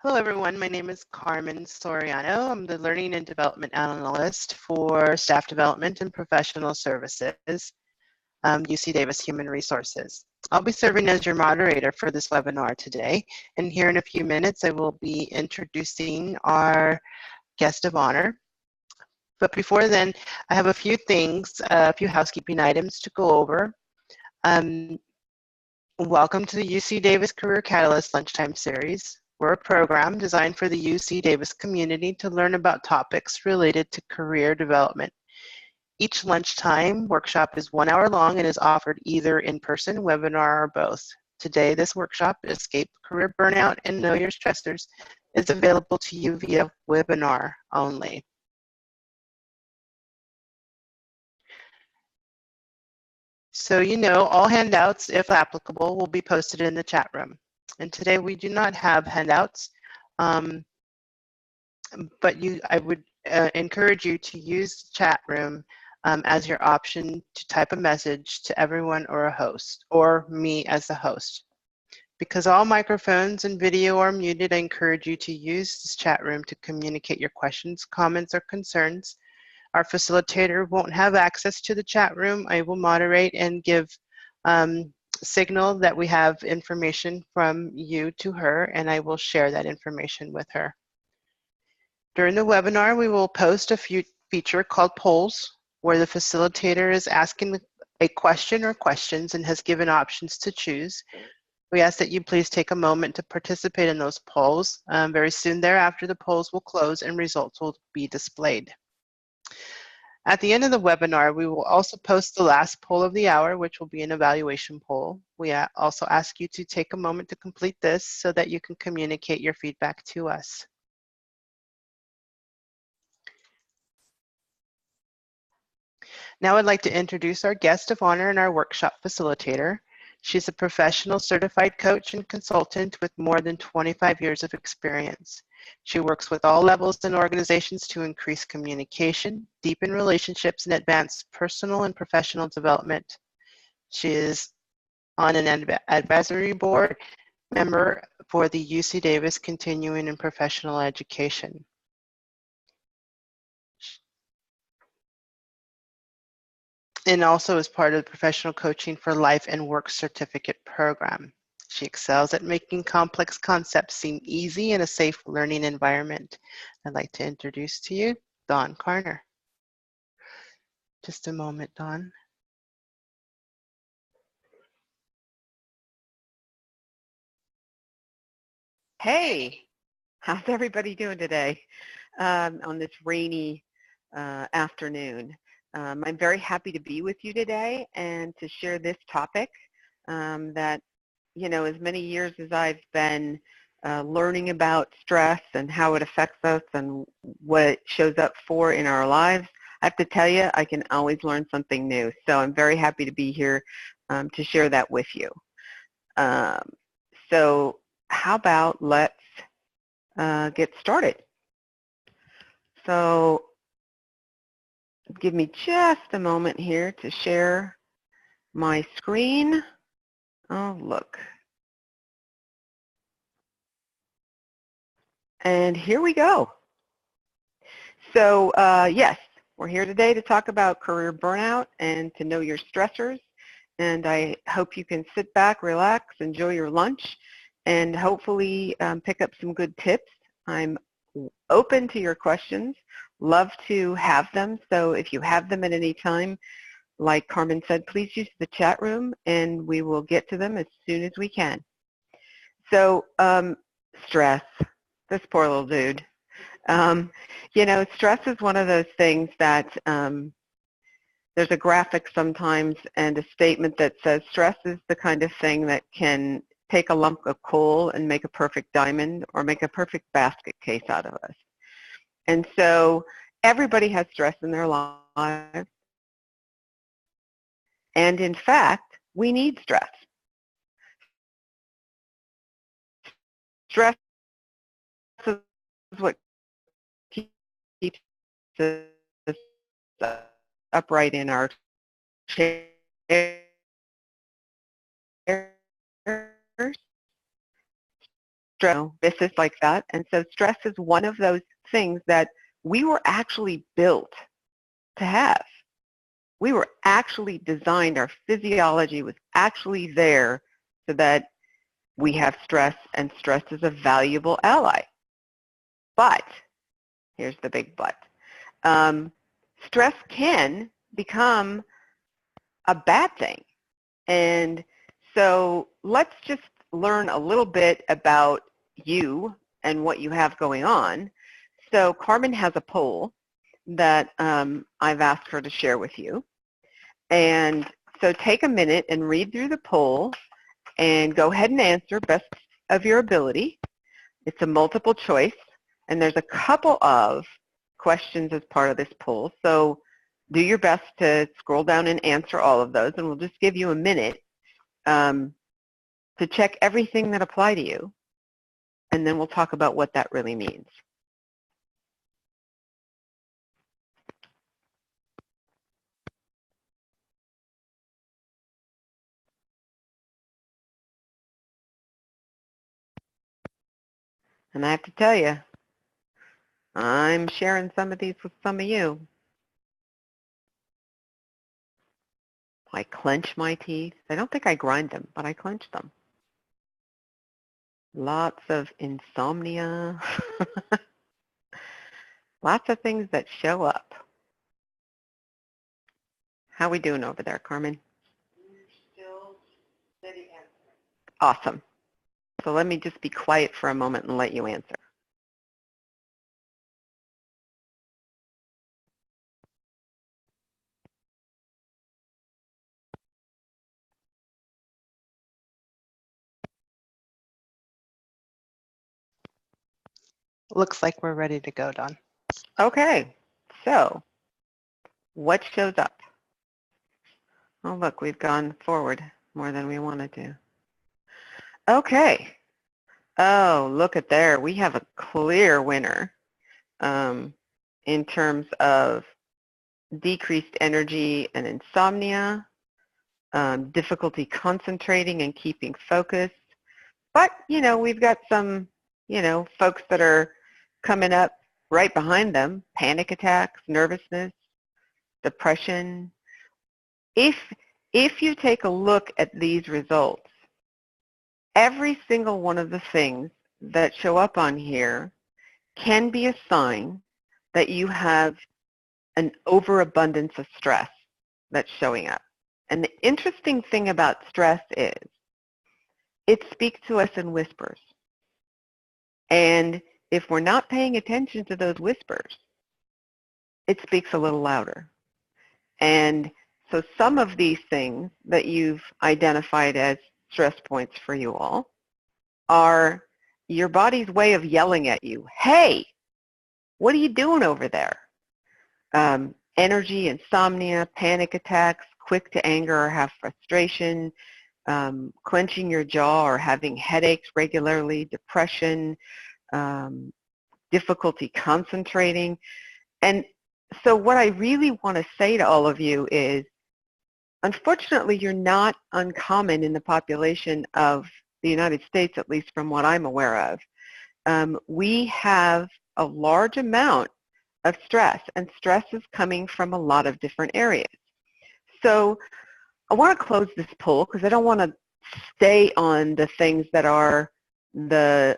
Hello, everyone. My name is Carmen Soriano. I'm the Learning and Development Analyst for Staff Development and Professional Services, UC Davis Human Resources. I'll be serving as your moderator for this webinar today, and here in a few minutes I will be introducing our guest of honor. But before then, I have a few things, a few housekeeping items to go over. Welcome to the UC Davis Career Catalyst Lunchtime Series. We're a program designed for the UC Davis community to learn about topics related to career development. Each lunchtime workshop is 1 hour long and is offered either in person, webinar, or both. Today, this workshop, Escape Career Burnout and Know Your Stressors, is available to you via webinar only. So you know, all handouts, if applicable, will be posted in the chat room. And today we do not have handouts, but I would encourage you to use the chat room as your option to type a message to everyone or a host, or me as the host. Because all microphones and video are muted, I encourage you to use this chat room to communicate your questions, comments, or concerns. Our facilitator won't have access to the chat room. I will moderate and give signal that we have information from you to her, and I will share that information with her. During the webinar, we will post a feature called polls, where the facilitator is asking a question or questions and has given options to choose. We ask that you please take a moment to participate in those polls. Very soon thereafter, the polls will close and results will be displayed. At the end of the webinar, we will also post the last poll of the hour, which will be an evaluation poll. We also ask you to take a moment to complete this so that you can communicate your feedback to us. Now I'd like to introduce our guest of honor and our workshop facilitator. She's a professional certified coach and consultant with more than 25 years of experience. She works with all levels and organizations to increase communication, deepen relationships, and advance personal and professional development. She is on an advisory board member for the UC Davis Continuing and Professional Education. And also is part of the Professional Coaching for Life and Work Certificate Program. She excels at making complex concepts seem easy in a safe learning environment. I'd like to introduce to you Dawn Karner. Just a moment, Dawn. Hey, how's everybody doing today on this rainy afternoon? I'm very happy to be with you today and to share this topic that, you know, as many years as I've been learning about stress and how it affects us and what it shows up for in our lives, I have to tell you, I can always learn something new. So I'm very happy to be here to share that with you. So how about let's get started. So give me just a moment here to share my screen. Oh, look. And here we go. So yes, we're here today to talk about career burnout and to know your stressors. And I hope you can sit back, relax, enjoy your lunch, and hopefully pick up some good tips. I'm open to your questions. Love to have them. So if you have them at any time, like Carmen said, please use the chat room and we will get to them as soon as we can. So stress, this poor little dude. You know, stress is one of those things that there's a graphic sometimes and a statement that says stress is the kind of thing that can take a lump of coal and make a perfect diamond or make a perfect basket case out of us. And so everybody has stress in their lives. And in fact, we need stress. Stress is what keeps us upright in our chairs. stress, business like that. And so stress is one of those things that we were actually built to have. We were actually designed, our physiology was actually there so that we have stress, and stress is a valuable ally. But, here's the big but, stress can become a bad thing. And so let's just learn a little bit about you and what you have going on. So Carmen has a poll that I've asked her to share with you. And so take a minute and read through the poll and go ahead and answer best of your ability. It's a multiple choice, and there's a couple of questions as part of this poll. So do your best to scroll down and answer all of those, and we'll just give you a minute to check everything that apply to you, and then we'll talk about what that really means. And I have to tell you, I'm sharing some of these with some of you. I clench my teeth. I don't think I grind them, but I clench them. Lots of insomnia. Lots of things that show up. How we doing over there, Carmen? Still steady answer. Awesome. So let me just be quiet for a moment and let you answer. Looks like we're ready to go, Dawn. Okay, so what shows up? Oh, look, we've gone forward more than we wanted to. Okay. Oh, look at there. We have a clear winner in terms of decreased energy and insomnia, difficulty concentrating and keeping focus. But, you know, we've got some, you know, folks that are coming up right behind them, panic attacks, nervousness, depression. If you take a look at these results, every single one of the things that show up on here can be a sign that you have an overabundance of stress that's showing up. And the interesting thing about stress is it speaks to us in whispers. And if we're not paying attention to those whispers, it speaks a little louder. And so some of these things that you've identified as stress points for you all are your body's way of yelling at you, hey, what are you doing over there? Energy, insomnia, panic attacks, quick to anger or have frustration, clenching your jaw or having headaches regularly, depression, difficulty concentrating. And so what I really want to say to all of you is, unfortunately, you're not uncommon in the population of the United States, at least from what I'm aware of. We have a large amount of stress, and stress is coming from a lot of different areas. So I want to close this poll because I don't want to stay on the things that are the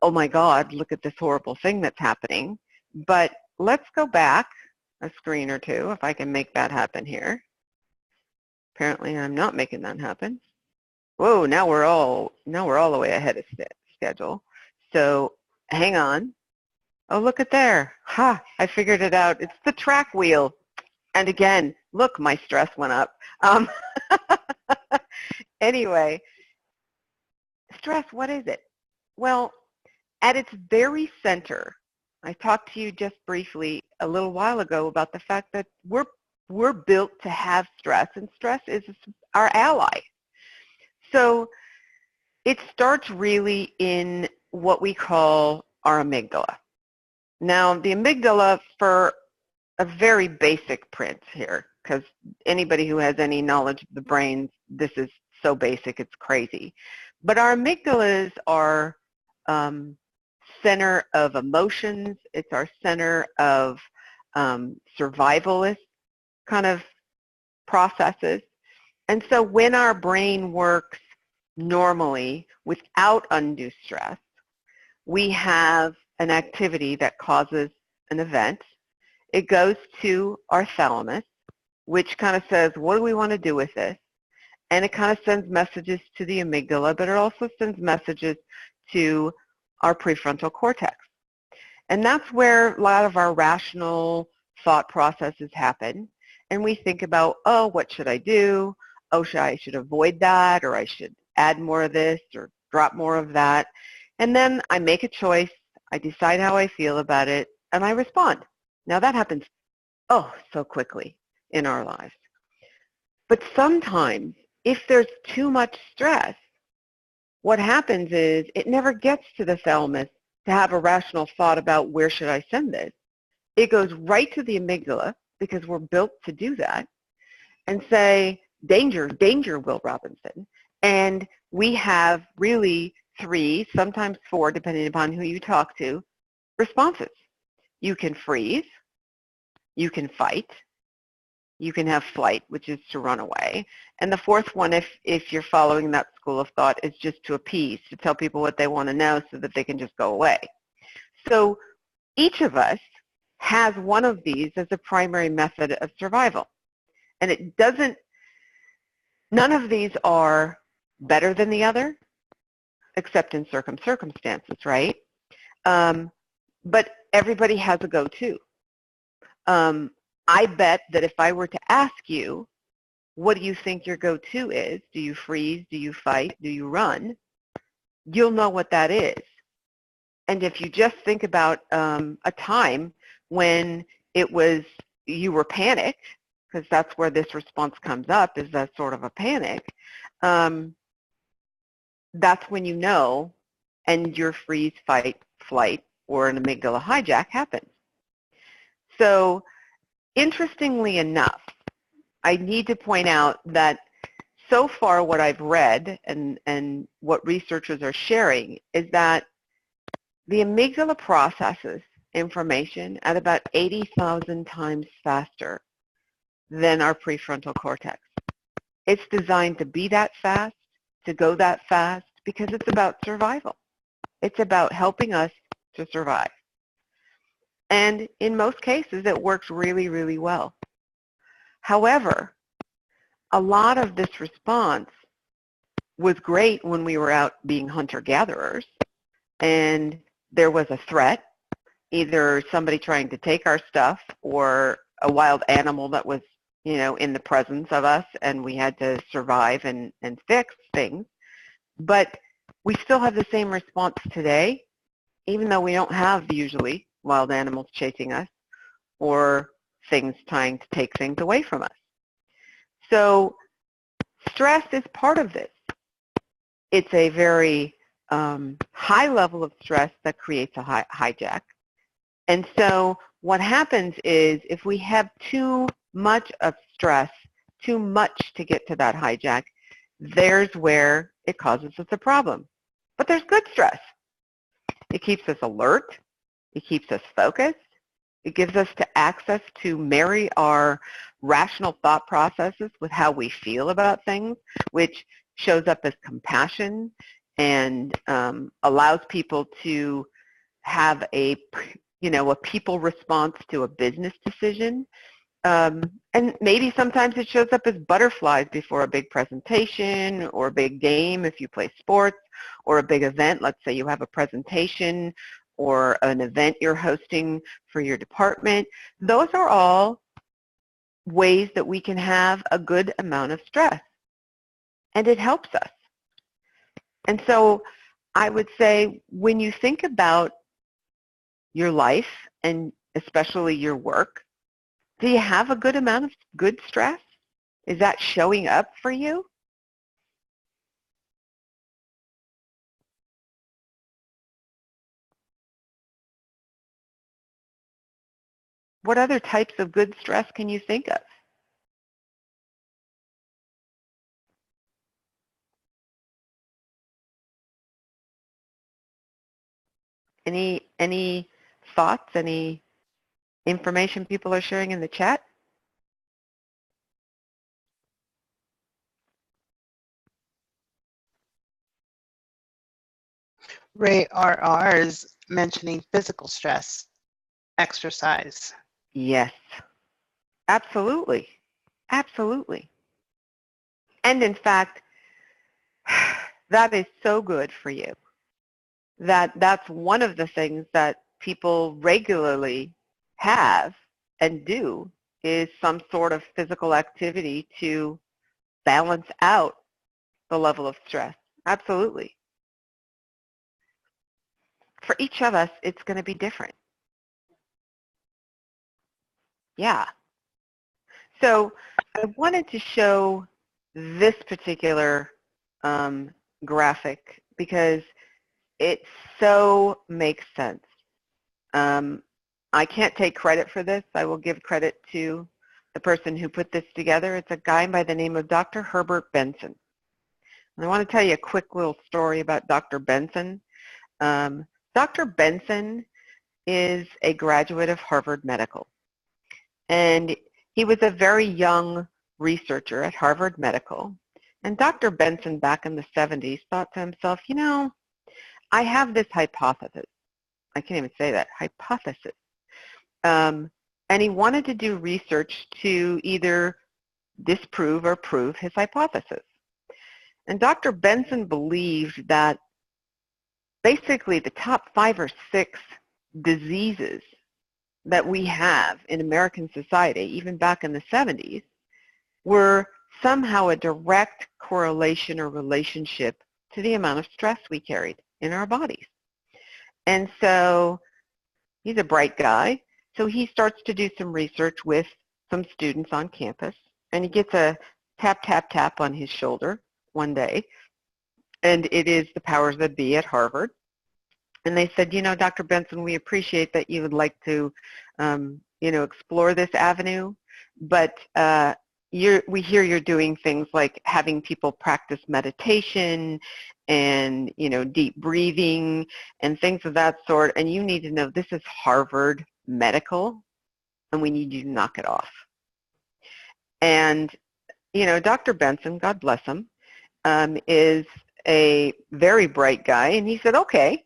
oh my God, look at this horrible thing that's happening. But let's go back a screen or two if I can make that happen here. Apparently I'm not making that happen. Whoa, now we're all the way ahead of schedule. So hang on. Oh, look at there. Ha, I figured it out. It's the track wheel. And again, look, my stress went up. Anyway, stress, what is it? Well, at its very center, I talked to you just briefly a little while ago about the fact that we're built to have stress, and stress is our ally. So it starts really in what we call our amygdala. Now, the amygdala, for a very basic print here, because anybody who has any knowledge of the brain, this is so basic, it's crazy. But our amygdalas are center of emotions. It's our center of survivalist kind of processes. And so when our brain works normally without undue stress, we have an activity that causes an event. It goes to our thalamus, which kind of says, what do we want to do with this? And it kind of sends messages to the amygdala, but it also sends messages to our prefrontal cortex. And that's where a lot of our rational thought processes happen. And we think about, oh, what should I do? Oh, I should avoid that, or I should add more of this or drop more of that. And then I make a choice, I decide how I feel about it, and I respond. Now that happens, oh, so quickly in our lives. But sometimes, if there's too much stress, what happens is it never gets to the thalamus to have a rational thought about where should I send this. It goes right to the amygdala, because we're built to do that, and say, danger, danger, Will Robinson. And we have really 3, sometimes 4, depending upon who you talk to, responses. You can freeze, you can fight, you can have flight, which is to run away. And the 4th one, if you're following that school of thought, is just to appease, to tell people what they want to know so that they can just go away. So each of us has one of these as a primary method of survival. And it doesn't, none of these are better than the other, except in certain circumstances, right? But everybody has a go-to. I bet that if I were to ask you, what do you think your go-to is? Do you freeze? Do you fight? Do you run? You'll know what that is. And if you just think about a time when it was, you were panicked, because that's where this response comes up, is that sort of a panic, that's when you know, and your freeze, fight, flight, or an amygdala hijack happens. So interestingly enough, I need to point out that so far what I've read and what researchers are sharing is that the amygdala processes information at about 80,000 times faster than our prefrontal cortex. It's designed to be that fast, to go that fast, because it's about survival. It's about helping us to survive. And in most cases, it works really, really well. However, a lot of this response was great when we were out being hunter-gatherers and there was a threat, either somebody trying to take our stuff or a wild animal that was, you know, in the presence of us, and we had to survive and fix things. But we still have the same response today, even though we don't have usually wild animals chasing us or things trying to take things away from us. So stress is part of this. It's a very high level of stress that creates a hijack. And so what happens is if we have too much of stress, too much to get to that hijack, there's where it causes us a problem. But there's good stress. It keeps us alert. It keeps us focused. It gives us access to marry our rational thought processes with how we feel about things, which shows up as compassion and allows people to have a people response to a business decision. And maybe sometimes it shows up as butterflies before a big presentation or a big game if you play sports, or a big event. Let's say you have a presentation or an event you're hosting for your department. Those are all ways that we can have a good amount of stress, and it helps us. And so I would say when you think about your life and especially your work, do you have a good amount of good stress? Is that showing up for you? What other types of good stress can you think of? Any thoughts, any information people are sharing in the chat? Ray RR is mentioning physical stress, exercise. Yes, absolutely. Absolutely. And in fact, that is so good for you. That's one of the things that people regularly have and do is some sort of physical activity to balance out the level of stress. Absolutely. For each of us, it's going to be different. Yeah. So I wanted to show this particular graphic because it so makes sense. I can't take credit for this. I will give credit to the person who put this together. It's a guy by the name of Dr. Herbert Benson. And I want to tell you a quick little story about Dr. Benson. Dr. Benson is a graduate of Harvard Medical. And he was a very young researcher at Harvard Medical. And Dr. Benson back in the 70s thought to himself, you know, I have this hypothesis. I can't even say that, hypothesis. And he wanted to do research to either disprove or prove his hypothesis. And Dr. Benson believed that basically the top 5 or 6 diseases that we have in American society, even back in the 70s, were somehow a direct correlation or relationship to the amount of stress we carried in our bodies. And so he's a bright guy, so he starts to do some research with some students on campus, and he gets a tap, tap, tap on his shoulder one day, and it is the powers that be at Harvard. And they said, you know, Dr. Benson, we appreciate that you would like to, you know, explore this avenue, but we hear you're doing things like having people practice meditation and, you know, deep breathing and things of that sort, and you need to know this is Harvard Medical, and we need you to knock it off. And, you know, Dr. Benson, God bless him, is a very bright guy, and he said, okay.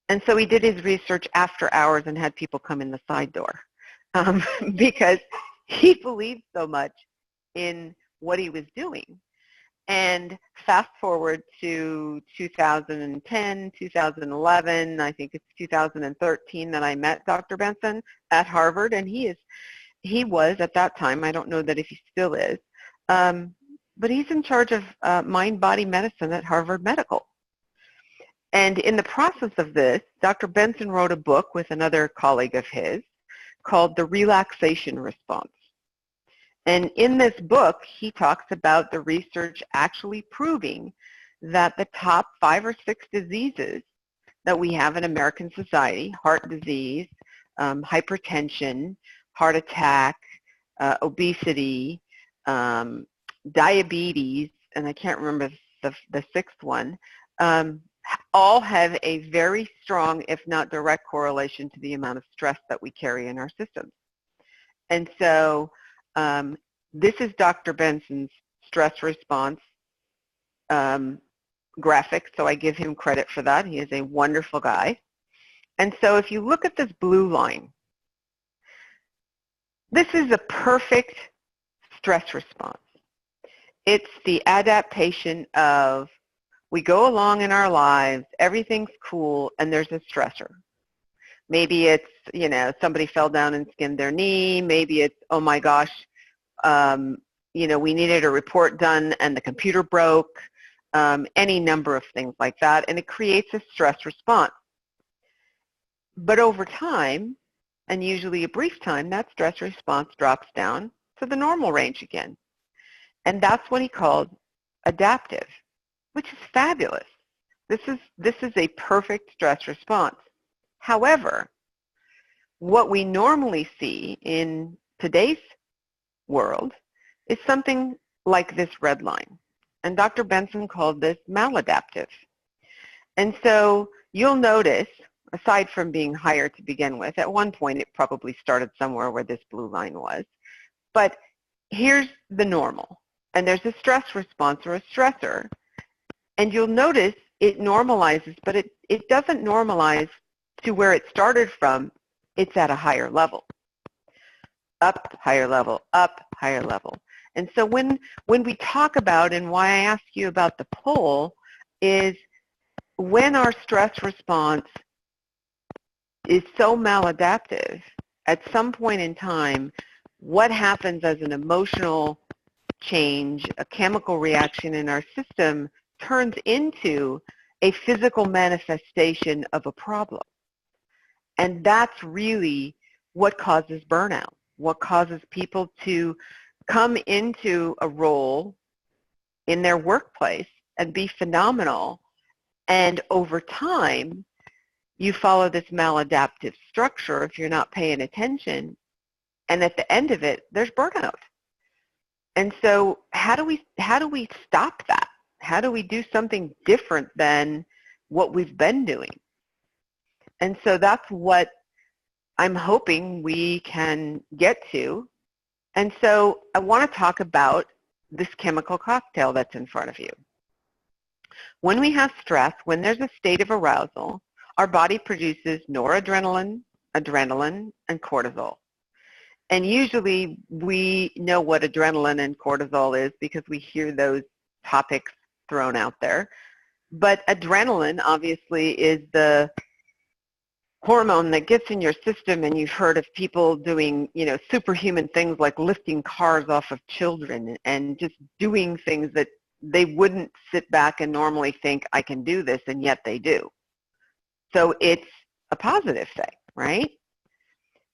And so he did his research after hours and had people come in the side door because he believed so much in what he was doing. And fast forward to 2010, 2011, I think it's 2013 that I met Dr. Benson at Harvard, and he was at that time, I don't know that if he still is, but he's in charge of mind-body medicine at Harvard Medical. And in the process of this, Dr. Benson wrote a book with another colleague of his called The Relaxation Response. And in this book, he talks about the research actually proving that the top 5 or 6 diseases that we have in American society, heart disease, hypertension, heart attack, obesity, diabetes, and I can't remember the 6th one, all have a very strong, if not direct correlation to the amount of stress that we carry in our systems. And so this is Dr. Benson's stress response graphic, so I give him credit for that. He is a wonderful guy. And so if you look at this blue line, this is a perfect stress response. It's the adaptation of we go along in our lives, everything's cool, and there's a stressor. Maybe it's, you know, somebody fell down and skinned their knee. Maybe it's, oh my gosh, you know, we needed a report done and the computer broke. Any number of things like that, and it creates a stress response. But over time, and usually a brief time, that stress response drops down to the normal range again. And that's what he called adaptive, which is fabulous. This is a perfect stress response. However, what we normally see in today's world is something like this red line. And Dr. Benson called this maladaptive. And so you'll notice aside from being higher to begin with. At one point, it probably started somewhere where this blue line was. But here's the normal. And there's a stress response or a stressor. And you'll notice it normalizes, but it doesn't normalize to where it started from. It's at a higher level. Up, higher level, up, higher level. And so when we talk about, and why I ask you about the pull, is when our stress response is so maladaptive, at some point in time, what happens as an emotional change, a chemical reaction in our system, turns into a physical manifestation of a problem. And that's really what causes burnout, what causes people to come into a role in their workplace and be phenomenal. And over time, you follow this maladaptive structure if you're not paying attention. And at the end of it, there's burnout. And so how do we stop that? How do we do something different than what we've been doing? And so that's what I'm hoping we can get to. And so I want to talk about this chemical cocktail that's in front of you. When we have stress, when there's a state of arousal, our body produces noradrenaline, adrenaline, and cortisol. And usually we know what adrenaline and cortisol is because we hear those topics thrown out there. But adrenaline obviously is the hormone that gets in your system, and you've heard of people doing, superhuman things like lifting cars off of children and just doing things that they wouldn't sit back and normally think, I can do this, and yet they do. So it's a positive thing, right?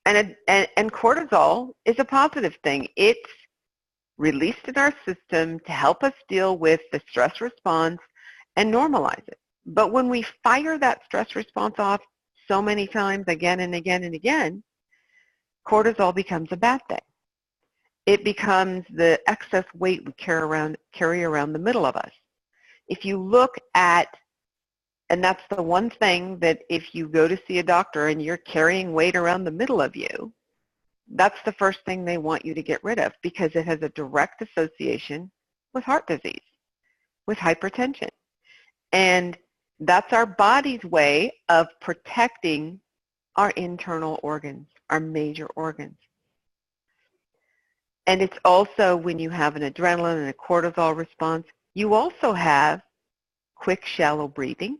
And cortisol is a positive thing. It's released in our system to help us deal with the stress response and normalize it. But when we fire that stress response off so many times again and again and again, cortisol becomes a bad thing. It becomes the excess weight we carry around the middle of us. If you look at, and that's the one thing that if you go to see a doctor and you're carrying weight around the middle of you, that's the first thing they want you to get rid of because it has a direct association with heart disease, with hypertension. And that's our body's way of protecting our internal organs, our major organs. And it's also when you have an adrenaline and a cortisol response, you also have quick, shallow breathing.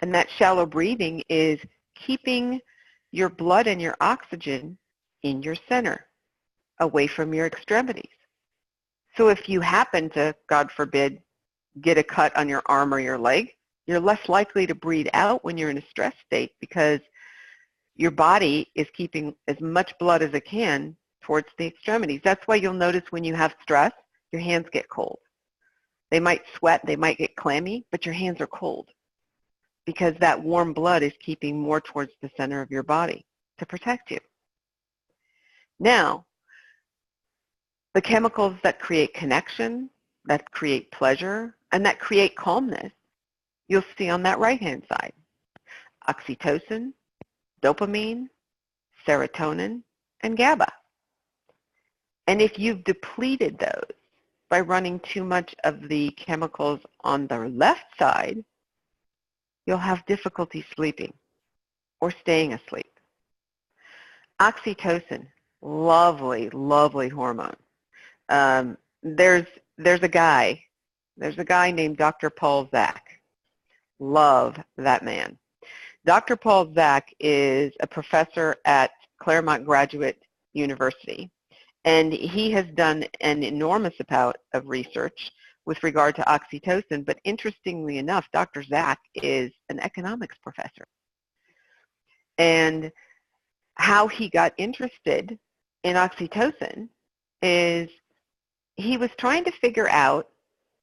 And that shallow breathing is keeping your blood and your oxygen in your center, away from your extremities. So if you happen to, God forbid, get a cut on your arm or your leg, you're less likely to breathe out when you're in a stress state because your body is keeping as much blood as it can towards the extremities. That's why you'll notice when you have stress, your hands get cold. They might sweat, they might get clammy, but your hands are cold because that warm blood is keeping more towards the center of your body to protect you. Now, the chemicals that create connection, that create pleasure, and that create calmness, you'll see on that right-hand side. Oxytocin, dopamine, serotonin, and GABA. And if you've depleted those by running too much of the chemicals on the left side, you'll have difficulty sleeping or staying asleep. Oxytocin, lovely, lovely hormone. There's a guy named Dr. Paul Zak. Love that man. Dr. Paul Zak is a professor at Claremont Graduate University, and he has done an enormous amount of research with regard to oxytocin, but interestingly enough, Dr. Zak is an economics professor. And how he got interested in oxytocin is he was trying to figure out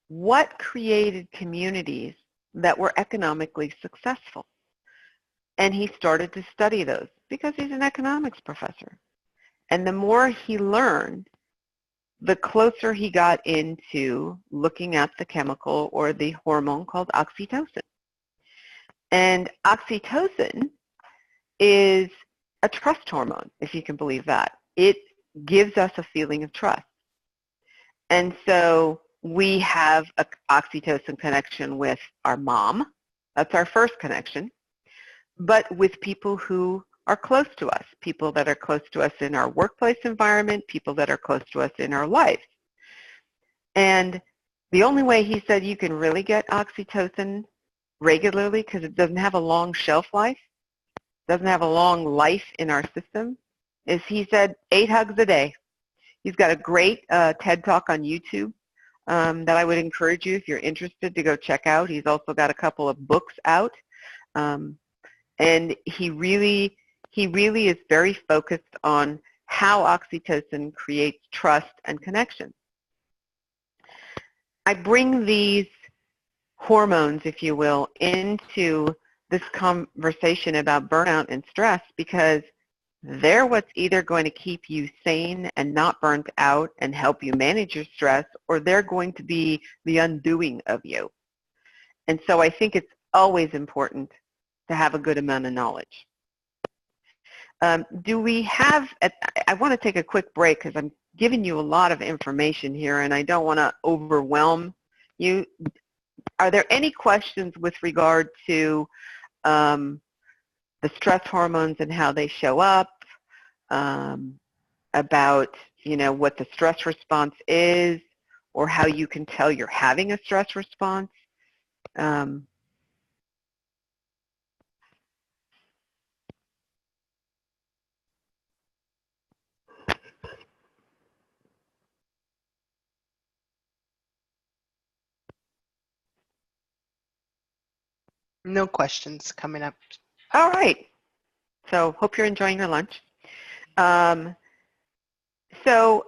what created communities that were economically successful. And he started to study those because he's an economics professor. And the more he learned, the closer he got into looking at the chemical or the hormone called oxytocin. And oxytocin is a trust hormone, if you can believe that. It gives us a feeling of trust. And so we have an oxytocin connection with our mom. That's our first connection. But with people who are close to us, people that are close to us in our workplace environment, people that are close to us in our life. And the only way he said you can really get oxytocin regularly, because it doesn't have a long shelf life, doesn't have a long life in our system, is he said 8 hugs a day. He's got a great TED Talk on YouTube that I would encourage you, if you're interested, to go check out. He's also got a couple of books out. And he really is very focused on how oxytocin creates trust and connection. I bring these hormones, if you will, into this conversation about burnout and stress because they're what's either going to keep you sane and not burnt out and help you manage your stress, or they're going to be the undoing of you. And so I think it's always important to have a good amount of knowledge. Do we have, I want to take a quick break because I'm giving you a lot of information here and I don't want to overwhelm you. Are there any questions with regard to the stress hormones and how they show up, about, you know, what the stress response is, or how you can tell you're having a stress response? No questions coming up. All right. So hope you're enjoying your lunch. So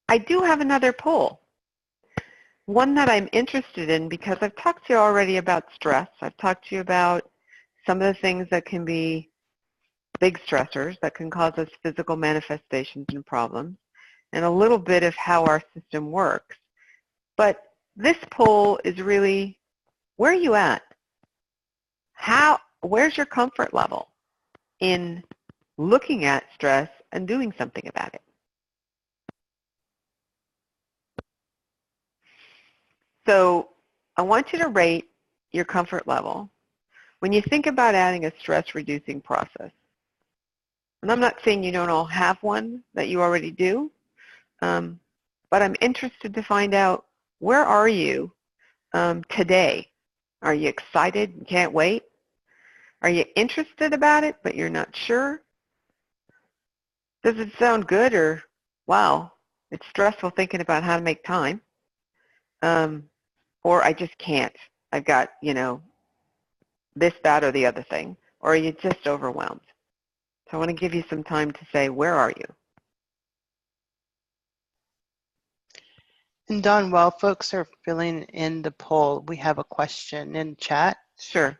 I do have another poll, one that I'm interested in because I've talked to you already about stress. I've talked to you about some of the things that can be big stressors that can cause us physical manifestations and problems, and a little bit of how our system works. But this poll is really, where are you at? Where's your comfort level in looking at stress and doing something about it? So I want you to rate your comfort level when you think about adding a stress-reducing process. And I'm not saying you don't all have one that you already do, but I'm interested to find out, where are you today? Are you excited and can't wait? Are you interested about it, but you're not sure? Does it sound good, or, wow, it's stressful thinking about how to make time? Or I just can't. I've got, you know, this, that, or the other thing. Or are you just overwhelmed? So I want to give you some time to say, where are you? And Dawn, while folks are filling in the poll, we have a question in chat. Sure.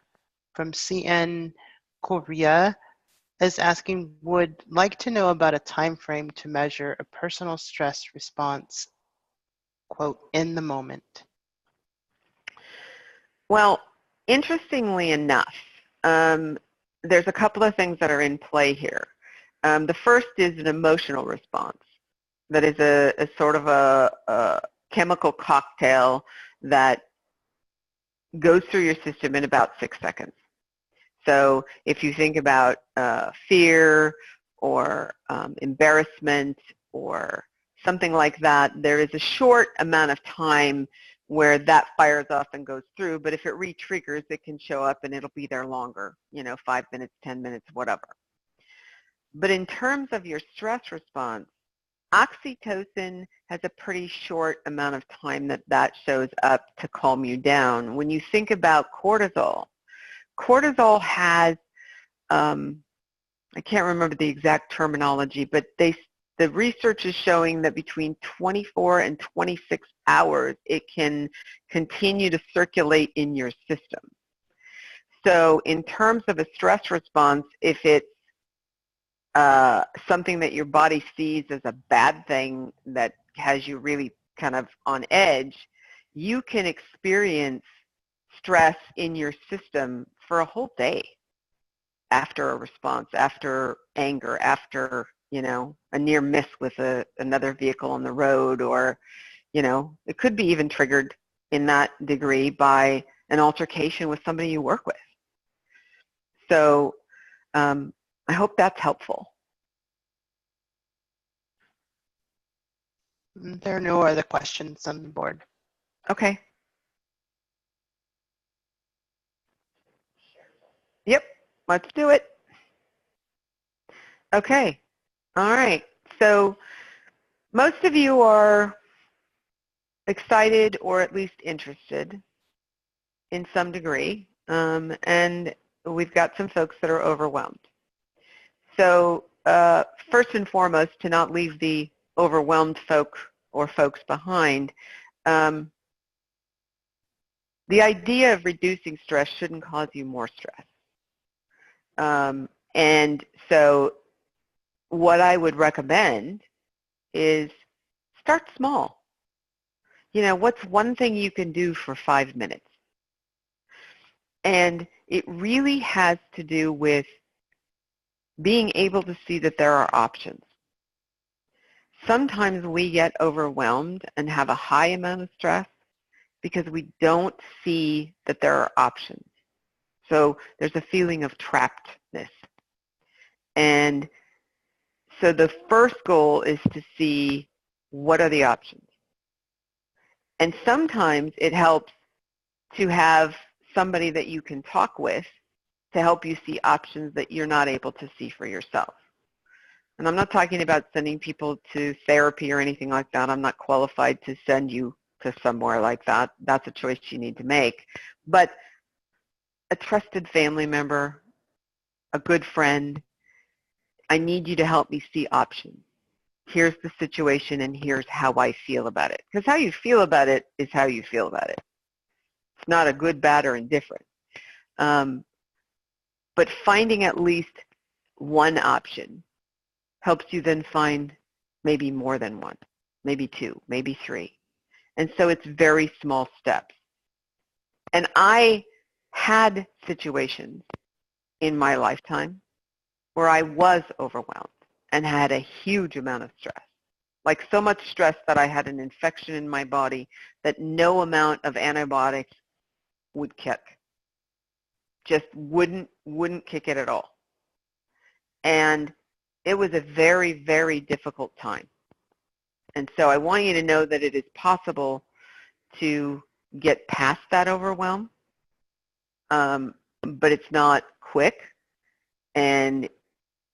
From CN Korea is asking, would like to know about a time frame to measure a personal stress response, quote, in the moment. Well, interestingly enough, there's a couple of things that are in play here. The first is an emotional response that is a sort of a chemical cocktail that goes through your system in about 6 seconds. So if you think about fear or embarrassment or something like that, there is a short amount of time where that fires off and goes through, but if it re-triggers, it can show up and it'll be there longer, you know, 5 minutes, 10 minutes, whatever. But in terms of your stress response, oxytocin has a pretty short amount of time that shows up to calm you down. When you think about cortisol, cortisol has, I can't remember the exact terminology, but the research is showing that between 24 and 26 hours, it can continue to circulate in your system. So in terms of a stress response, if it's something that your body sees as a bad thing that has you really kind of on edge, you can experience stress in your system for a whole day after a response, after anger, after, a near miss with another vehicle on the road, or, it could be even triggered in that degree by an altercation with somebody you work with. So I hope that's helpful. There are no other questions on the board. Okay. Yep, let's do it. Okay. All right. So most of you are excited or at least interested in some degree, and we've got some folks that are overwhelmed. So first and foremost, to not leave the overwhelmed folks behind, the idea of reducing stress shouldn't cause you more stress. And so what I would recommend is start small. What's one thing you can do for 5 minutes? And it really has to do with being able to see that there are options. Sometimes we get overwhelmed and have a high amount of stress because we don't see that there are options. So there's a feeling of trappedness. And so the first goal is to see what are the options. And sometimes it helps to have somebody that you can talk with to help you see options that you're not able to see for yourself. And I'm not talking about sending people to therapy or anything like that. I'm not qualified to send you to somewhere like that. That's a choice you need to make. But a trusted family member, a good friend, I need you to help me see options. Here's the situation and here's how I feel about it. Because how you feel about it is how you feel about it. It's not a good, bad, or indifferent. But finding at least one option helps you then find maybe more than one, maybe two, maybe three. And so it's very small steps. And I had situations in my lifetime where I was overwhelmed and had a huge amount of stress, like so much stress that I had an infection in my body that no amount of antibiotics would kick. Just wouldn't kick it at all. And it was a very, very difficult time. And so I want you to know that it is possible to get past that overwhelm, but it's not quick, and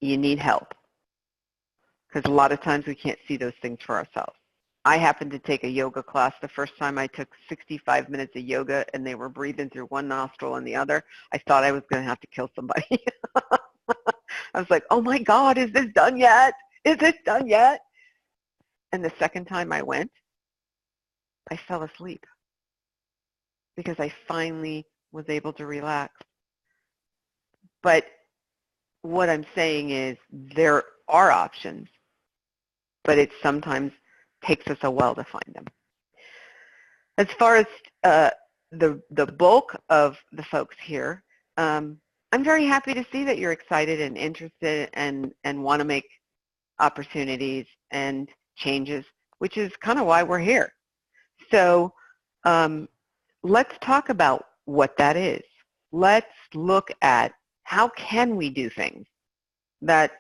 you need help. Because a lot of times we can't see those things for ourselves. I happened to take a yoga class. The first time I took 65 minutes of yoga and they were breathing through one nostril and the other, I thought I was going to have to kill somebody. I was like, oh my God, is this done yet? Is this done yet? And the second time I went, I fell asleep because I finally was able to relax. But what I'm saying is there are options, but it sometimes takes us a while to find them. As far as the bulk of the folks here, I'm very happy to see that you're excited and interested and want to make opportunities and changes, which is kind of why we're here. So let's talk about what that is. Let's look at how can we do things that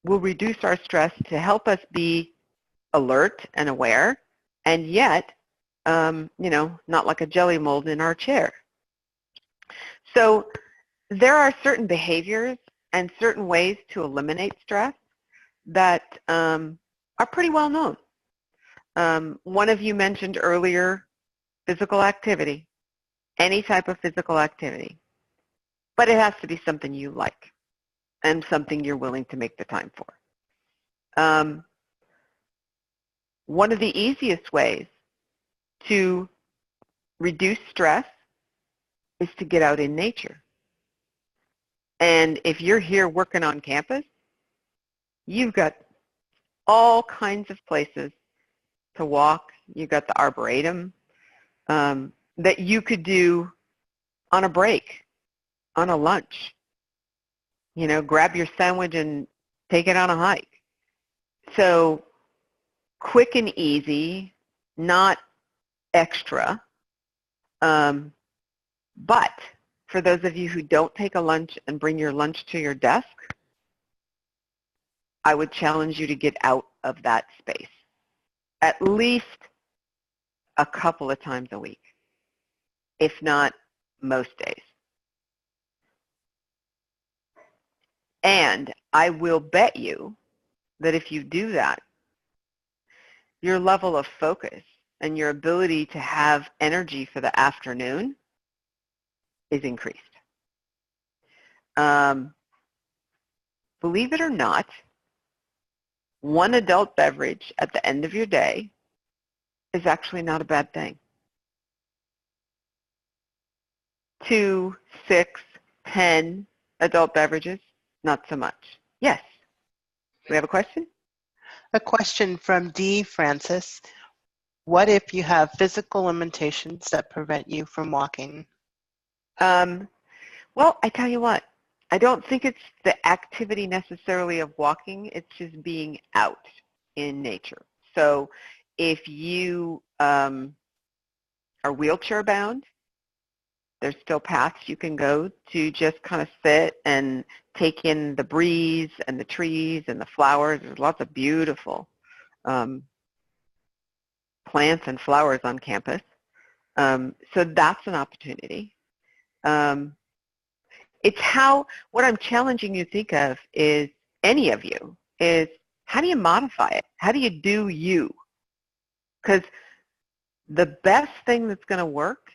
will reduce our stress to help us be alert and aware, and yet, not like a jelly mold in our chair. So there are certain behaviors and certain ways to eliminate stress that are pretty well known. One of you mentioned earlier physical activity, any type of physical activity, but it has to be something you like and something you're willing to make the time for. One of the easiest ways to reduce stress is to get out in nature. And if you're here working on campus, you've got all kinds of places to walk. You've got the Arboretum that you could do on a break. on a lunch. You know, grab your sandwich and take it on a hike. So quick and easy, not extra. But for those of you who don't take a lunch and bring your lunch to your desk, I would challenge you to get out of that space at least a couple of times a week, if not most days. And I will bet you that if you do that, your level of focus and your ability to have energy for the afternoon is increased. Believe it or not, one adult beverage at the end of your day is actually not a bad thing. 2, 6, 10 adult beverages, not so much. Yes. We have a question? A question from D. Francis. What if you have physical limitations that prevent you from walking? Well, I tell you what, I don't think it's the activity necessarily of walking, it's just being out in nature. So if you are wheelchair bound, there's still paths you can go to just kind of sit and take in the breeze and the trees and the flowers. There's lots of beautiful plants and flowers on campus. So that's an opportunity. It's what I'm challenging you to think of is, any of you, is how do you modify it? How do you do you? Because the best thing that's going to work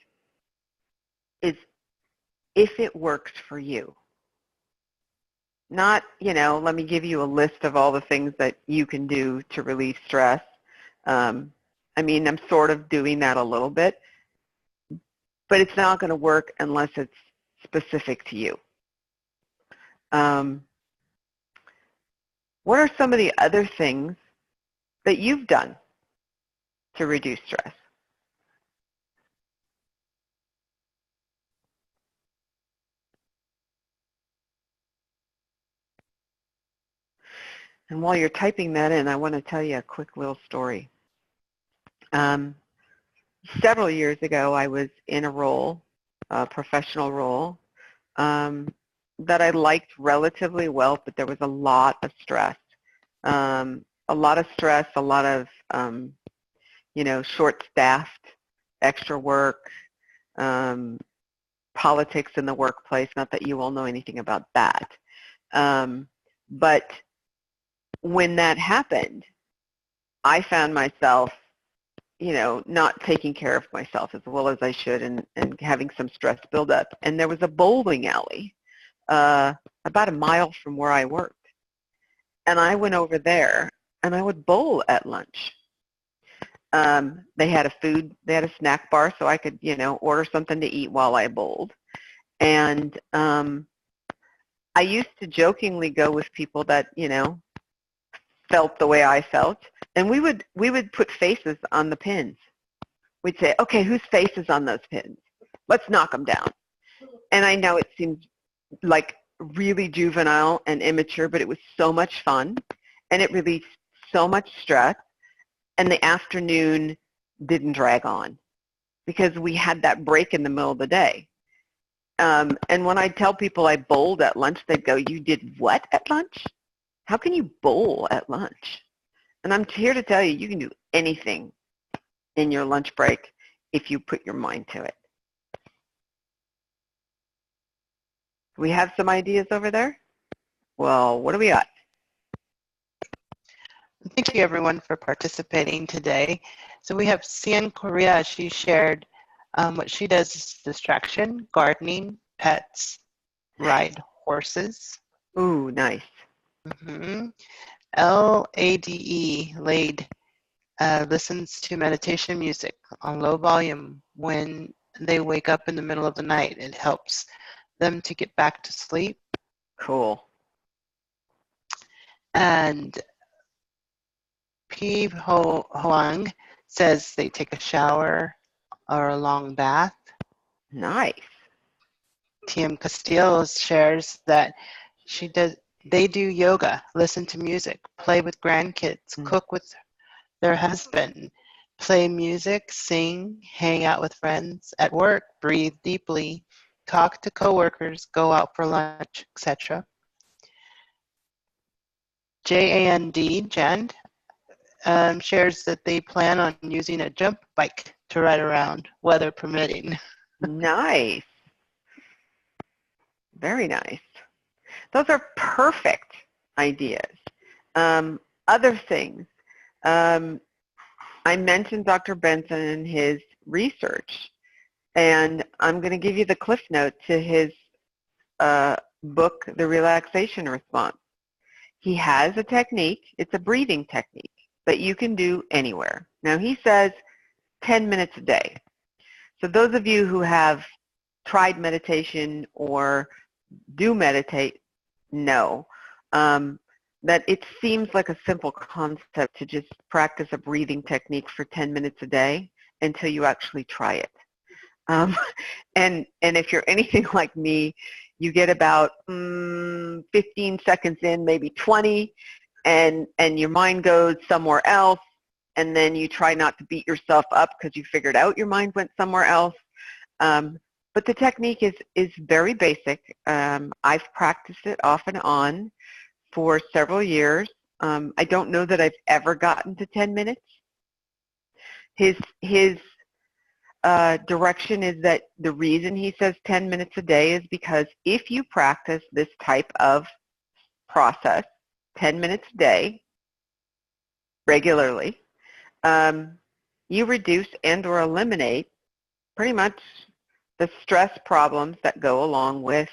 is if it works for you. Not, let me give you a list of all the things that you can do to relieve stress. I'm sort of doing that a little bit, but it's not going to work unless it's specific to you. What are some of the other things that you've done to reduce stress? And while you're typing that in, I want to tell you a quick little story. Several years ago, I was in a role, a professional role, that I liked relatively well, but there was a lot of stress. A lot of stress, a lot of, short-staffed, extra work, politics in the workplace, not that you all know anything about that. But when that happened, I found myself, not taking care of myself as well as I should and having some stress build up. And there was a bowling alley about a mile from where I worked. And I went over there and I would bowl at lunch. They had a snack bar so I could, order something to eat while I bowled. And I used to jokingly go with people that, felt the way I felt. And we would put faces on the pins. We'd say, okay, whose face is on those pins? Let's knock them down. And I know it seems like really juvenile and immature, but it was so much fun, and it released so much stress, and the afternoon didn't drag on because we had that break in the middle of the day. And when I tell people I bowled at lunch, they go, you did what at lunch? How can you bowl at lunch? And I'm here to tell you, you can do anything in your lunch break if you put your mind to it. We have some ideas over there? Well, what do we got? Thank you, everyone, for participating today. So we have Cian Correa. She shared what she does is distraction, gardening, pets, ride horses. Ooh, nice. LADE listens to meditation music on low volume when they wake up in the middle of the night. It helps them to get back to sleep. Cool. And P. Hoang says they take a shower or a long bath. Nice. TM Castillo shares that they do yoga, listen to music, play with grandkids, cook with their husband, play music, sing, hang out with friends, at work, breathe deeply, talk to coworkers, go out for lunch, etc. Jan, shares that they plan on using a jump bike to ride around, weather permitting. Nice. Very nice. Those are perfect ideas. Other things. I mentioned Dr. Benson and his research, and I'm going to give you the cliff note to his book, The Relaxation Response. He has a technique. It's a breathing technique that you can do anywhere. Now, he says 10 minutes a day. So those of you who have tried meditation or do meditate know that it seems like a simple concept to just practice a breathing technique for 10 minutes a day until you actually try it. And if you're anything like me, you get about 15 seconds in, maybe 20, and your mind goes somewhere else, and then you try not to beat yourself up because you figured out your mind went somewhere else. But the technique is very basic. I've practiced it off and on for several years. I don't know that I've ever gotten to 10 minutes. His direction is that the reason he says 10 minutes a day is because if you practice this type of process 10 minutes a day regularly, you reduce and or eliminate pretty much the stress problems that go along with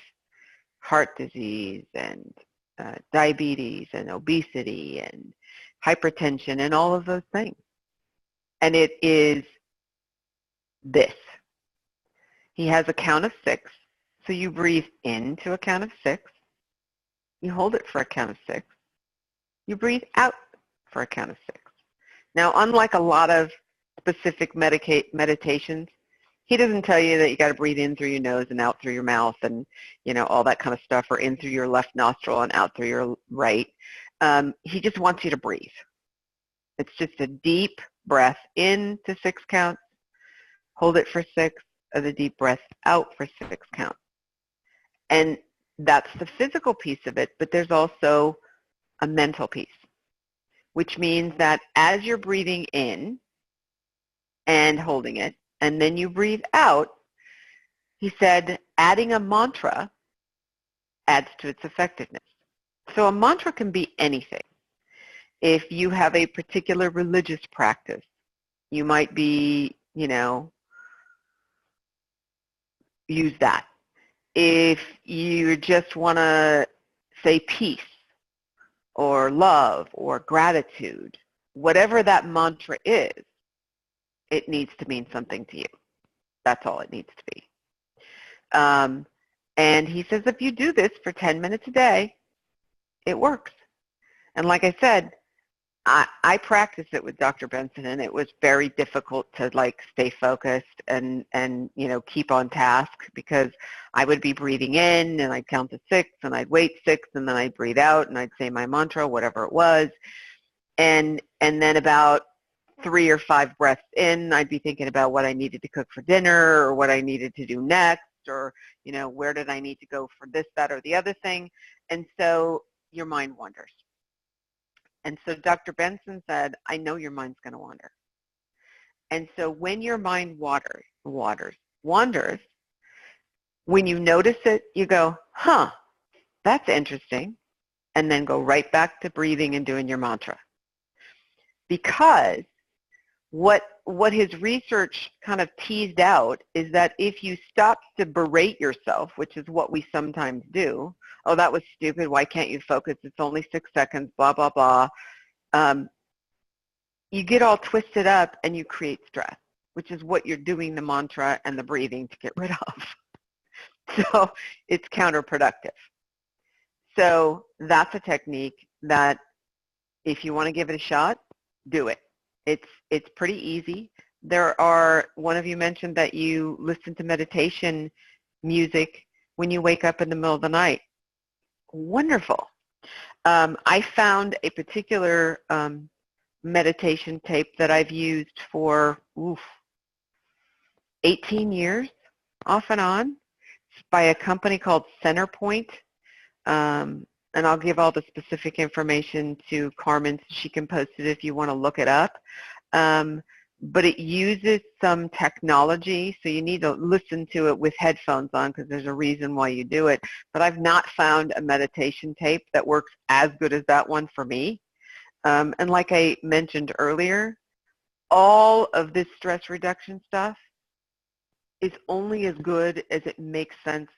heart disease and diabetes and obesity and hypertension and all of those things. And it is this. He has a count of 6. So you breathe into a count of 6. You hold it for a count of 6. You breathe out for a count of 6. Now, unlike a lot of specific meditations, he doesn't tell you that you got to breathe in through your nose and out through your mouth and, you know, all that kind of stuff, or in through your left nostril and out through your right. He just wants you to breathe. It's just a deep breath in to 6 counts, hold it for 6, and a deep breath out for 6 counts. And that's the physical piece of it, but there's also a mental piece, which means that as you're breathing in and holding it, and then you breathe out, he said adding a mantra adds to its effectiveness. So a mantra can be anything. If you have a particular religious practice, you might be, you know, use that. If you just want to say peace or love or gratitude, whatever that mantra is, it needs to mean something to you. That's all it needs to be. And he says if you do this for 10 minutes a day, it works. And like I said, I practiced it with Dr. Benson, and it was very difficult to like stay focused and you know, keep on task, because I would be breathing in and I'd count to 6 and I'd wait 6 and then I'd breathe out and I'd say my mantra, whatever it was. And then about 3 or 5 breaths in, I'd be thinking about what I needed to cook for dinner or what I needed to do next, or, you know, where did I need to go for this, that, or the other thing. And so your mind wanders. And so Dr. Benson said, I know your mind's going to wander. And so when your mind wanders, when you notice it, you go, huh, that's interesting, and then go right back to breathing and doing your mantra. Because what his research kind of teased out is that if you stop to berate yourself, which is what we sometimes do, oh, that was stupid, why can't you focus, it's only 6 seconds, blah, blah, blah, you get all twisted up and you create stress, which is what you're doing the mantra and the breathing to get rid of. So it's counterproductive. So that's a technique that if you want to give it a shot, do it. It's pretty easy. There are, one of you mentioned that you listen to meditation music when you wake up in the middle of the night. Wonderful. I found a particular meditation tape that I've used for 18 years, off and on. It's by a company called Centerpoint. And I'll give all the specific information to Carmen so she can post it if you want to look it up. But it uses some technology, so you need to listen to it with headphones on because there's a reason why you do it. But I've not found a meditation tape that works as good as that one for me. And like I mentioned earlier, all of this stress reduction stuff is only as good as it makes sense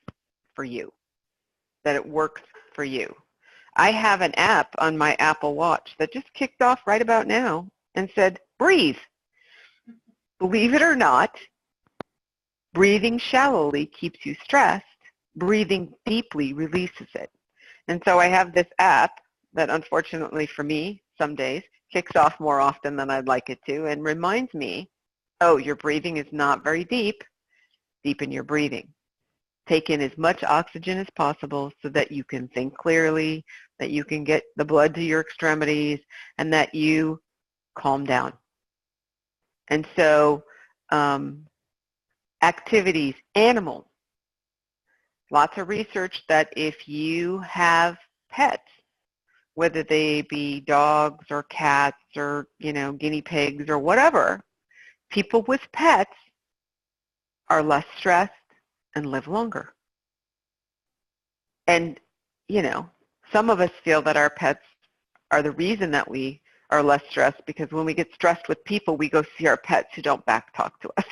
for you, that it works for you. I have an app on my Apple Watch that just kicked off right about now and said, breathe. Believe it or not, breathing shallowly keeps you stressed. Breathing deeply releases it. And so I have this app that unfortunately for me, some days, kicks off more often than I'd like it to and reminds me, oh, your breathing is not very deep. Deepen your breathing. Take in as much oxygen as possible so that you can think clearly, that you can get the blood to your extremities, and that you calm down. And so activities, animals, lots of research that if you have pets, whether they be dogs or cats or, guinea pigs or whatever, people with pets are less stressed and live longer. And, some of us feel that our pets are the reason that we are less stressed because when we get stressed with people, we go see our pets who don't back talk to us.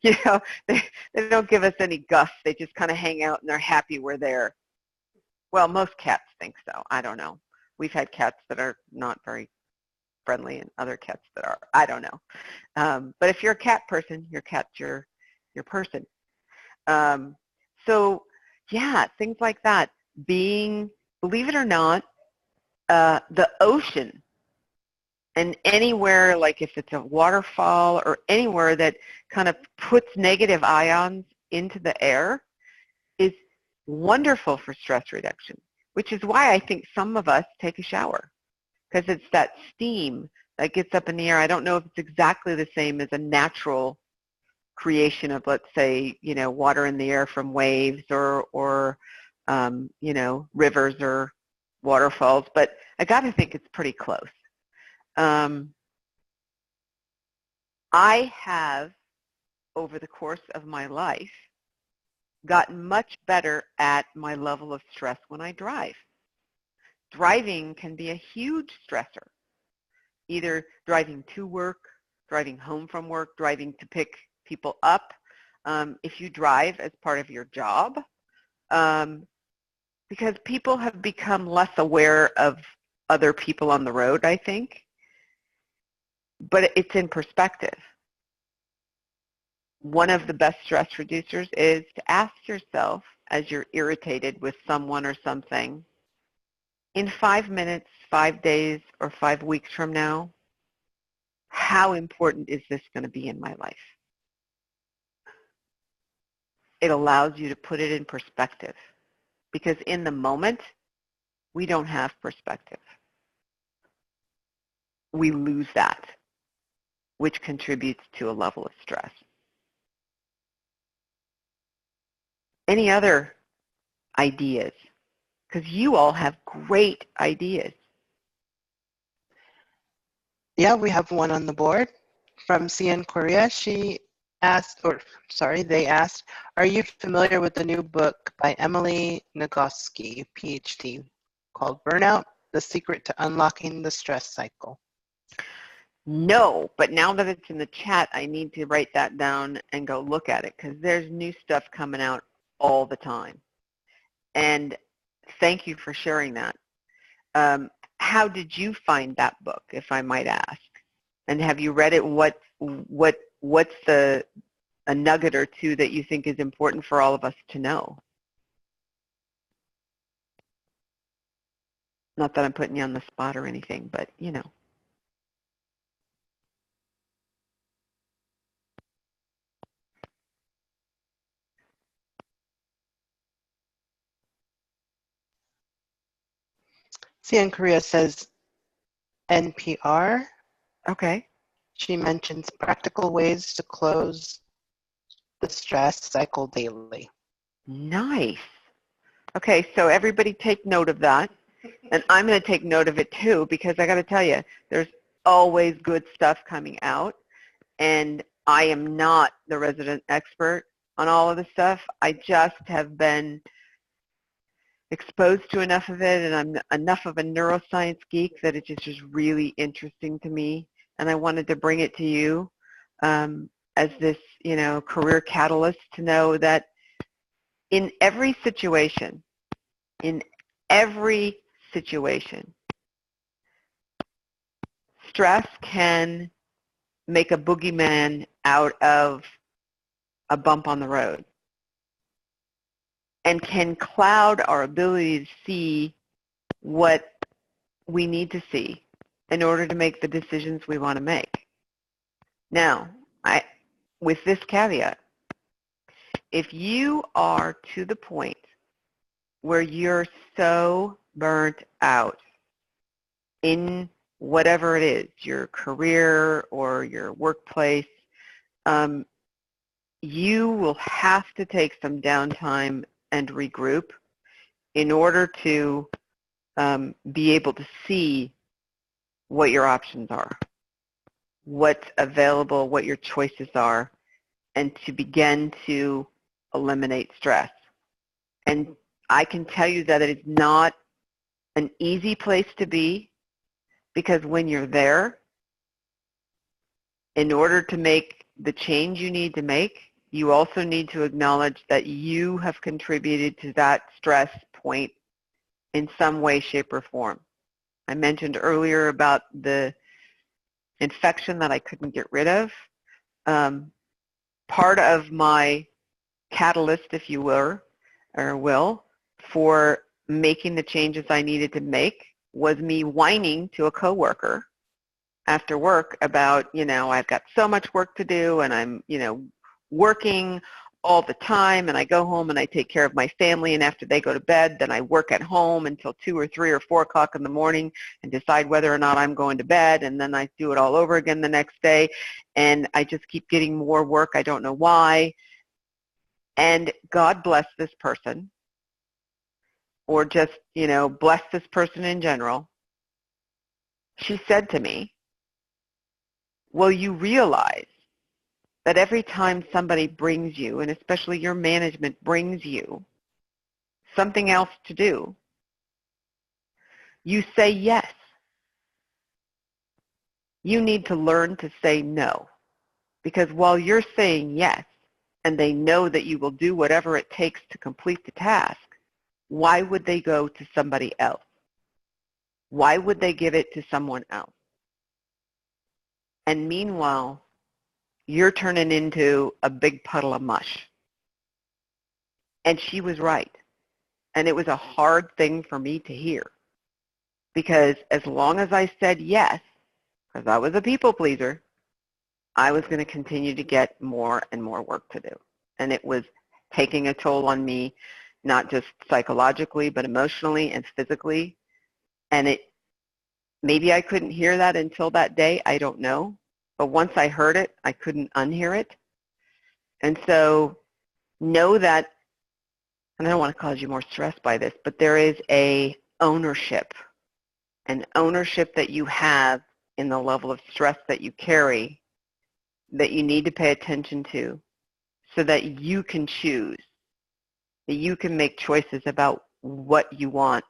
They don't give us any guff. They just kind of hang out and they're happy we're there. Well, most cats think so. I don't know. We've had cats that are not very friendly and other cats that are. I don't know. But if you're a cat person, your cat's your person. So, yeah, things like that. Believe it or not, the ocean and anywhere, like if it's a waterfall or anywhere that kind of puts negative ions into the air is wonderful for stress reduction, which is why I think some of us take a shower because it's that steam that gets up in the air. I don't know if it's exactly the same as a natural creation of, let's say, water in the air from waves or rivers or waterfalls, but I got to think it's pretty close. I have, over the course of my life, gotten much better at my level of stress when I drive. Driving can be a huge stressor, either driving to work, driving home from work, driving to pick people up. If you drive as part of your job, because people have become less aware of other people on the road, I think, but it's in perspective. One of the best stress reducers is to ask yourself, as you're irritated with someone or something, in 5 minutes, 5 days, or 5 weeks from now, how important is this going to be in my life? It allows you to put it in perspective because in the moment, we don't have perspective. We lose that, which contributes to a level of stress. Any other ideas? Because you all have great ideas. Yeah, we have one on the board from CN Korea. They asked, are you familiar with the new book by Emily Nagoski, PhD, called Burnout, The Secret to Unlocking the Stress Cycle? No, but now that it's in the chat, I need to write that down and go look at it because there's new stuff coming out all the time. And thank you for sharing that. How did you find that book, if I might ask? And have you read it? What's a nugget or two that you think is important for all of us to know? Not that I'm putting you on the spot or anything, but Cian Korea says NPR. Okay. She mentions practical ways to close the stress cycle daily. Nice. Okay, so everybody take note of that. And I'm going to take note of it too, because I got to tell you, there's always good stuff coming out. And I am not the resident expert on all of the stuff. I just have been exposed to enough of it, and I'm enough of a neuroscience geek that it's just really interesting to me. And I wanted to bring it to you as this, career catalyst to know that in every situation, stress can make a boogeyman out of a bump on the road and can cloud our ability to see what we need to see in order to make the decisions we want to make. Now, with this caveat, if you are to the point where you're so burnt out in whatever it is, your career or your workplace, you will have to take some downtime and regroup in order to be able to see what your options are, what's available, what your choices are, and to begin to eliminate stress. And I can tell you that it is not an easy place to be, because when you're there, in order to make the change you need to make, you also need to acknowledge that you have contributed to that stress point in some way, shape, or form. I mentioned earlier about the infection that I couldn't get rid of. Part of my catalyst, if you will, for making the changes I needed to make was me whining to a coworker after work about, I've got so much work to do, and I'm, working all the time, and I go home and I take care of my family, and after they go to bed, then I work at home until 2 or 3 or 4 o'clock in the morning and decide whether or not I'm going to bed, and then I do it all over again the next day, and I just keep getting more work. I don't know why. And God bless this person, or just, bless this person in general. She said to me, well, you realize that every time somebody brings you, and especially your management brings you, something else to do, you say yes. You need to learn to say no. Because while you're saying yes, and they know that you will do whatever it takes to complete the task, why would they go to somebody else? Why would they give it to someone else? And meanwhile, you're turning into a big puddle of mush. And she was right. And it was a hard thing for me to hear. Because as long as I said yes, because I was a people pleaser, I was going to continue to get more and more work to do. And it was taking a toll on me, not just psychologically, but emotionally and physically. And maybe I couldn't hear that until that day, I don't know. But once I heard it, I couldn't unhear it. And so know that, and I don't want to cause you more stress by this, but there is an ownership that you have in the level of stress that you carry that you need to pay attention to, so that you can choose, that you can make choices about what you want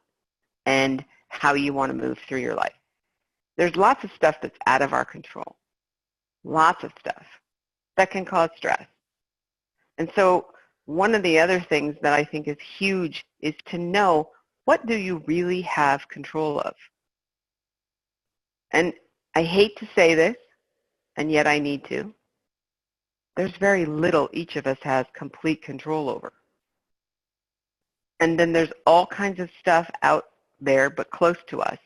and how you want to move through your life. There's lots of stuff that's out of our control, lots of stuff that can cause stress. And so one of the other things that I think is huge is to know, what do you really have control of? And I hate to say this, and yet I need to. There's very little each of us has complete control over. And then there's all kinds of stuff out there but close to us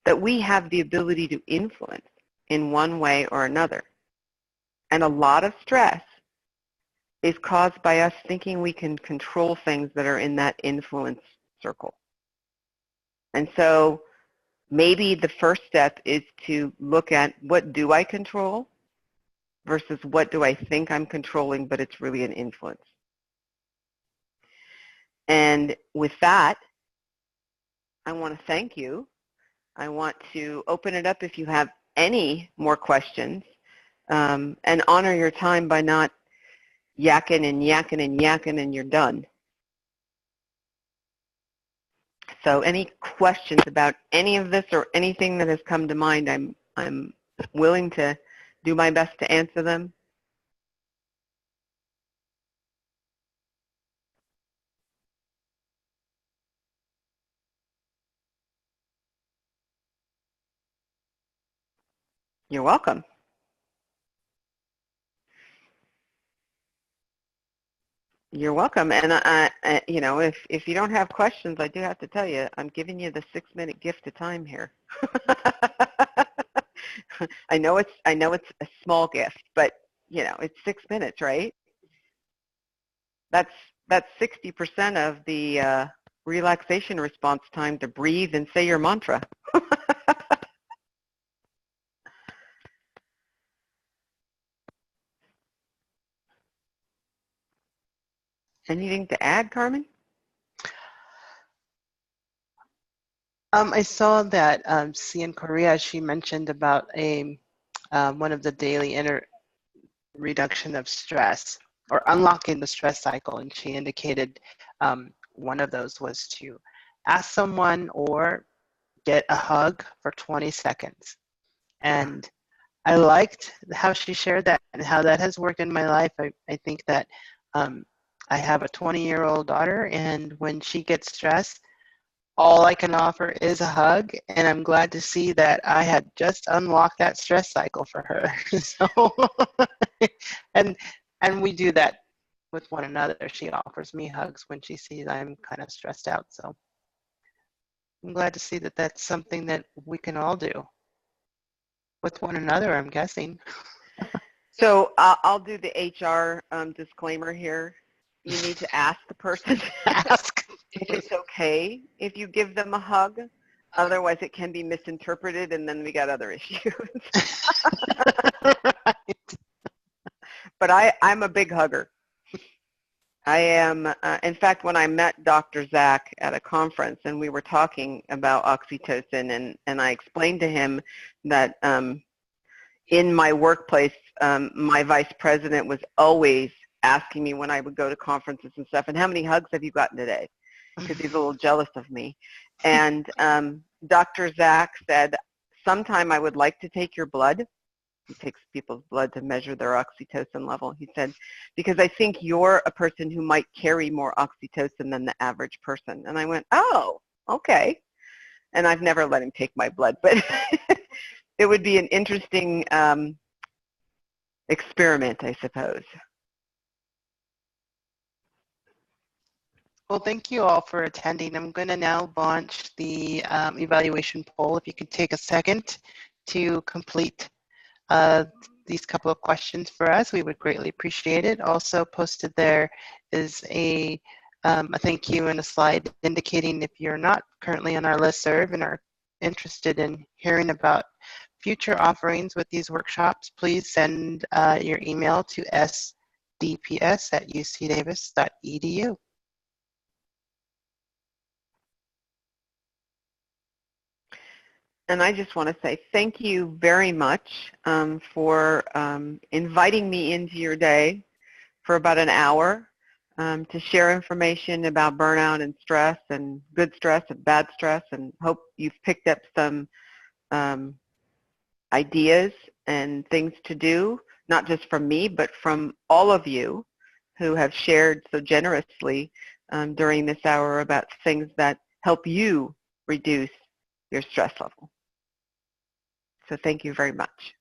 that we have the ability to influence in one way or another. And a lot of stress is caused by us thinking we can control things that are in that influence circle. And so maybe the first step is to look at what do I control versus what do I think I'm controlling, but it's really an influence. And with that, I want to thank you. I want to open it up if you have any more questions, and honor your time by not yakking and yakking and yakking and you're done. So any questions about any of this or anything that has come to mind, I'm willing to do my best to answer them. You're welcome. You're welcome. And you know, if you don't have questions, I do have to tell you, I'm giving you the 6-minute gift of time here. I know it's a small gift, but you know, it's 6 minutes, right? That's 60% of the relaxation response time to breathe and say your mantra. Anything to add, Carmen? I saw that C in Korea, she mentioned about one of the daily reduction of stress or unlocking the stress cycle, and she indicated one of those was to ask someone or get a hug for 20 seconds. And I liked how she shared that and how that has worked in my life. I think that I have a 20-year-old daughter, and when she gets stressed, all I can offer is a hug, and I'm glad to see that I had just unlocked that stress cycle for her. So, and we do that with one another. She offers me hugs when she sees I'm kind of stressed out. So I'm glad to see that that's something that we can all do with one another, I'm guessing. So I'll do the HR disclaimer here. You need to ask the person Ask if it's okay if you give them a hug. Otherwise, it can be misinterpreted, and then we got other issues. Right. But I'm a big hugger. I am, in fact, when I met Dr. Zach at a conference and we were talking about oxytocin, and I explained to him that in my workplace, my vice president was always asking me when I would go to conferences and stuff, and how many hugs have you gotten today? Because he's a little jealous of me. And Dr. Zach said, sometime I would like to take your blood. He takes people's blood to measure their oxytocin level. He said, because I think you're a person who might carry more oxytocin than the average person. And I went, oh, okay. And I've never let him take my blood, but it would be an interesting experiment, I suppose. Well, thank you all for attending. I'm going to now launch the evaluation poll. If you could take a second to complete these couple of questions for us, we would greatly appreciate it. Also posted there is a thank you and a slide indicating if you're not currently on our listserv and are interested in hearing about future offerings with these workshops, please send your email to sdps@ucdavis.edu. And I just want to say thank you very much for inviting me into your day for about an hour to share information about burnout and stress and good stress and bad stress, and hope you've picked up some ideas and things to do, not just from me, but from all of you who have shared so generously during this hour about things that help you reduce your stress level. So thank you very much.